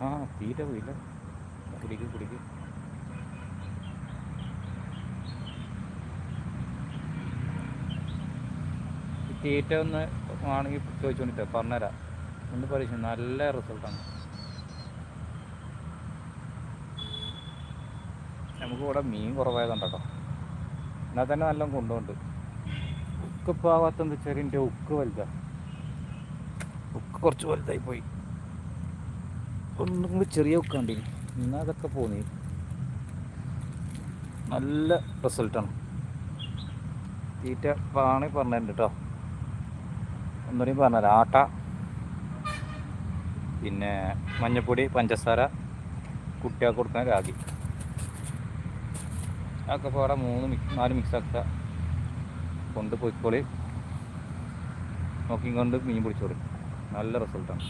ആ തീറ്റ പോയില്ല. കുടിക്ക് കുടിക്ക്. ഈ തീറ്റ ഒന്ന് ആണെങ്കിൽ ചോദിച്ചോണ്ടിട്ടോ, പറഞ്ഞുതരാം. ഒന്ന് പരീക്ഷ നല്ല റിസൾട്ടാണ്. നമുക്ക് ഇവിടെ മീൻ കുറവായതുകൊണ്ട് കേട്ടോ. എന്നാൽ തന്നെ നല്ല കൊണ്ടുപോണ്ട്. ഉക്ക് പാവാത്തെന്ത് വെച്ചാൽ എൻ്റെ ഉക്ക് വലുതാണ്. ഉക്ക് കുറച്ച് വലുതായി പോയി. ഒന്നും കൂടി ചെറിയ ഉക്ക് കണ്ടിന്, എന്നാൽ അതൊക്കെ പോന്നി. നല്ല റിസൾട്ടാണ്. തീറ്റ പാണി പറഞ്ഞിട്ടുണ്ട് കേട്ടോ. ഒന്നുകൂടി പറഞ്ഞുതരാം. ആട്ട, പിന്നെ മഞ്ഞൾപ്പൊടി, പഞ്ചസാര, കുട്ടികൾക്ക് കൊടുക്കുന്ന രാഗി, അതൊക്കെ ഇപ്പോൾ അവിടെ 4 മിക്സാക്കുക. കൊണ്ട് പോയിക്കോളി. നോക്കിക്കൊണ്ട് മീൻ പിടിച്ചോളി. നല്ല റിസൾട്ടാണ്.